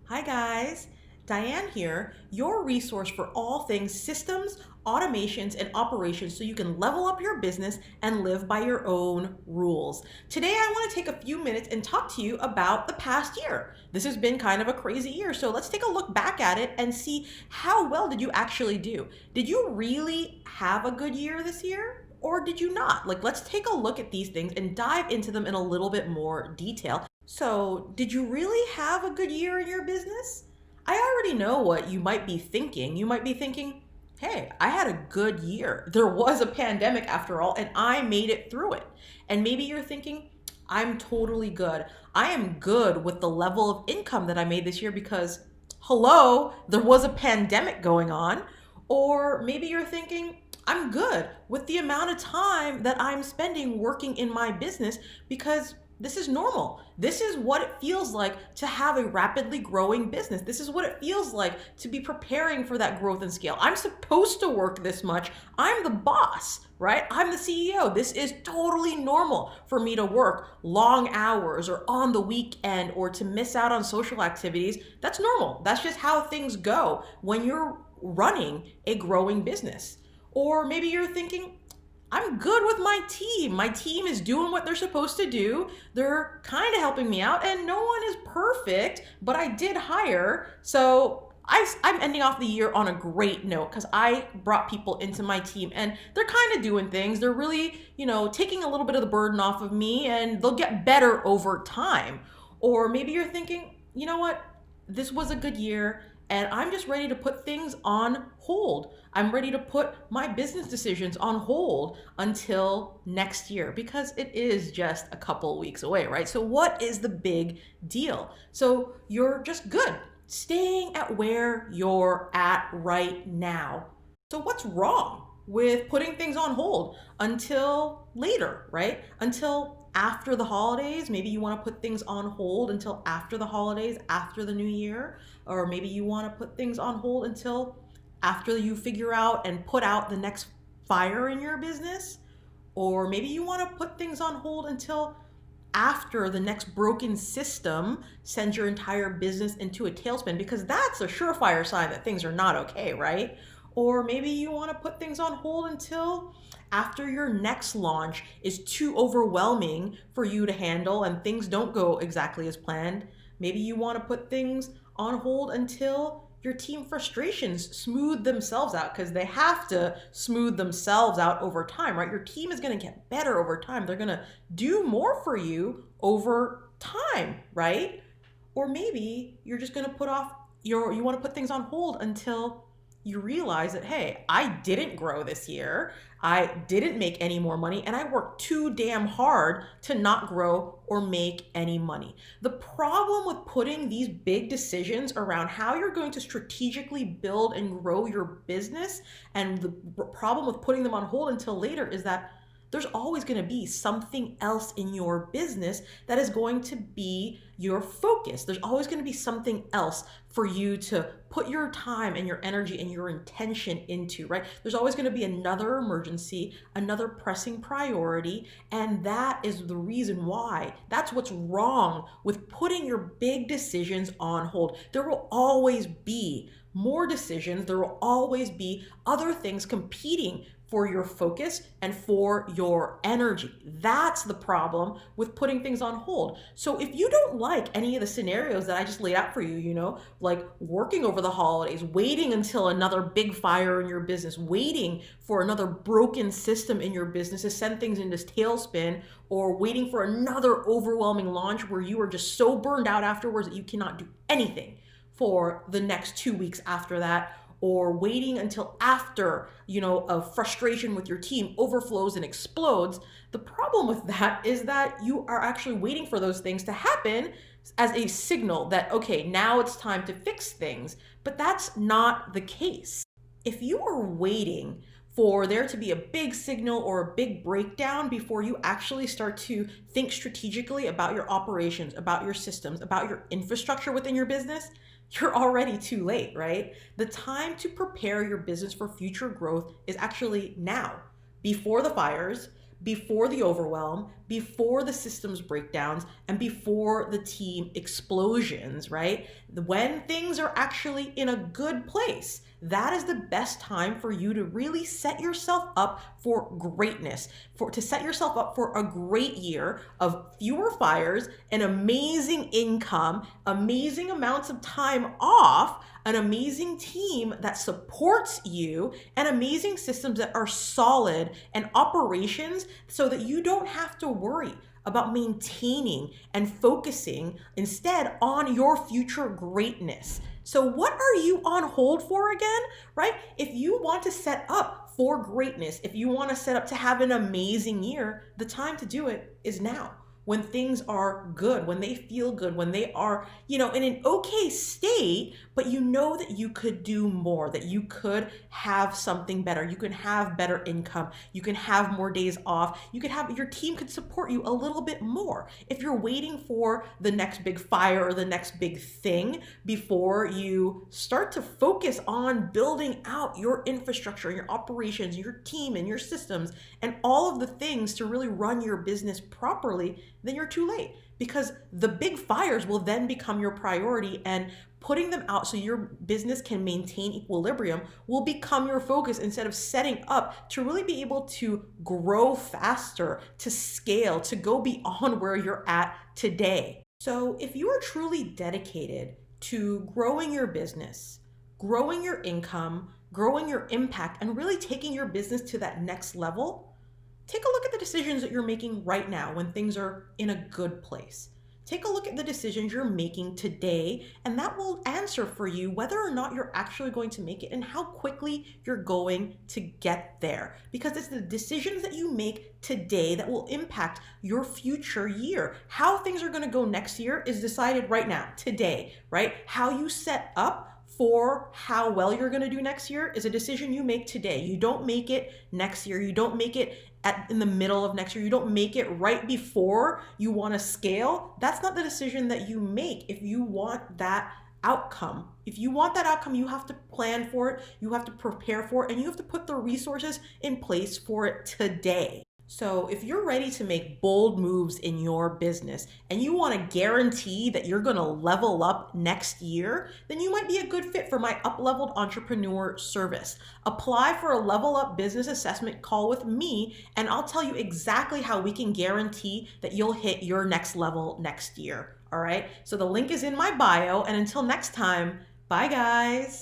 Hi guys, Diane here, your resource for all things systems, automations, and operations so you can level up your business and live by your own rules. Today I want to take a few minutes and talk to you about the past year. This has been kind of a crazy year, so let's take a look back at it and see how well did you actually do. Did you really have a good year this year? Or did you not? Let's take a look at these things and dive into them in a little bit more detail. So, did you really have a good year in your business? I already know what you might be thinking. You might be thinking, hey, I had a good year. There was a pandemic after all, and I made it through it. And maybe you're thinking, I'm totally good. I am good with the level of income that I made this year because, hello, there was a pandemic going on. Or maybe you're thinking, I'm good with the amount of time that I'm spending working in my business because this is normal. This is what it feels like to have a rapidly growing business. This is what it feels like to be preparing for that growth and scale. I'm supposed to work this much. I'm the boss, right? I'm the CEO. This is totally normal for me to work long hours or on the weekend or to miss out on social activities. That's normal. That's just how things go when you're running a growing business. Or maybe you're thinking, I'm good with my team. My team is doing what they're supposed to do. They're kind of helping me out, and no one is perfect, but I did hire. So I'm ending off the year on a great note because I brought people into my team and they're kind of doing things. They're really, taking a little bit of the burden off of me and they'll get better over time. Or maybe you're thinking, you know what? This was a good year and I'm just ready to put things on hold. I'm ready to put my business decisions on hold until next year because it is just a couple weeks away, right? So, what is the big deal? So, you're just good staying at where you're at right now. So, what's wrong with putting things on hold until later, right? Until after the holidays. Maybe you want to put things on hold until after the holidays, after the new year, or maybe you want to put things on hold until after you figure out and put out the next fire in your business, or maybe you want to put things on hold until after the next broken system sends your entire business into a tailspin because that's a surefire sign that things are not okay, right? Or maybe you want to put things on hold until after your next launch is too overwhelming for you to handle and things don't go exactly as planned. Maybe you want to put things on hold until your team frustrations smooth themselves out because they have to smooth themselves out over time, right? Your team is going to get better over time. They're going to do more for you over time, right? Or maybe you're just going to you want to put things on hold until you realize that, hey, I didn't grow this year. I didn't make any more money, and I worked too damn hard to not grow or make any money. The problem with putting these big decisions around how you're going to strategically build and grow your business, and the problem with putting them on hold until later is that there's always going to be something else in your business that is going to be your focus. There's always going to be something else for you to put your time and your energy and your intention into, right? There's always going to be another emergency, another pressing priority, and that is the reason why. That's what's wrong with putting your big decisions on hold. There will always be more decisions. There will always be other things competing for your focus and for your energy. That's the problem with putting things on hold. So if you don't like any of the scenarios that I just laid out for you, like working over the holidays, waiting until another big fire in your business, waiting for another broken system in your business to send things into tailspin, or waiting for another overwhelming launch where you are just so burned out afterwards that you cannot do anything for the next 2 weeks after that, or waiting until after, a frustration with your team overflows and explodes. The problem with that is that you are actually waiting for those things to happen as a signal that, okay, now it's time to fix things. But that's not the case. If you are waiting for there to be a big signal or a big breakdown before you actually start to think strategically about your operations, about your systems, about your infrastructure within your business, you're already too late, right? The time to prepare your business for future growth is actually now, before the fires, before the overwhelm, before the systems breakdowns, and before the team explosions, right? When things are actually in a good place, that is the best time for you to really set yourself up for greatness, to set yourself up for a great year of fewer fires, an amazing income, amazing amounts of time off, an amazing team that supports you, and amazing systems that are solid, and operations so that you don't have to worry about maintaining and focusing instead on your future greatness. So, what are you on hold for again, right? If you want to set up for greatness, if you want to set up to have an amazing year, the time to do it is now. When things are good, when they feel good, when they are, in an okay state, but you know that you could do more, that you could have something better, you can have better income, you can have more days off, your team could support you a little bit more. If you're waiting for the next big fire or the next big thing before you start to focus on building out your infrastructure, your operations, your team, and your systems, and all of the things to really run your business properly, then you're too late, because the big fires will then become your priority, and putting them out so your business can maintain equilibrium will become your focus, instead of setting up to really be able to grow faster, to scale, to go beyond where you're at today. So if you are truly dedicated to growing your business, growing your income, growing your impact, and really taking your business to that next level, take a look at the decisions that you're making right now when things are in a good place. Take a look at the decisions you're making today, and that will answer for you whether or not you're actually going to make it and how quickly you're going to get there. Because it's the decisions that you make today that will impact your future year. How things are going to go next year is decided right now, today, right? How you set up for how well you're going to do next year is a decision you make today. You don't make it next year. You don't make it in the middle of next year. You don't make it right before you want to scale. That's not the decision that you make if you want that outcome. If you want that outcome, you have to plan for it, you have to prepare for it, and you have to put the resources in place for it today. So if you're ready to make bold moves in your business and you want to guarantee that you're going to level up next year, then you might be a good fit for my Up-Leveled Entrepreneur service. Apply for a Level Up Business Assessment call with me, and I'll tell you exactly how we can guarantee that you'll hit your next level next year. All right. So the link is in my bio, and until next time, bye guys.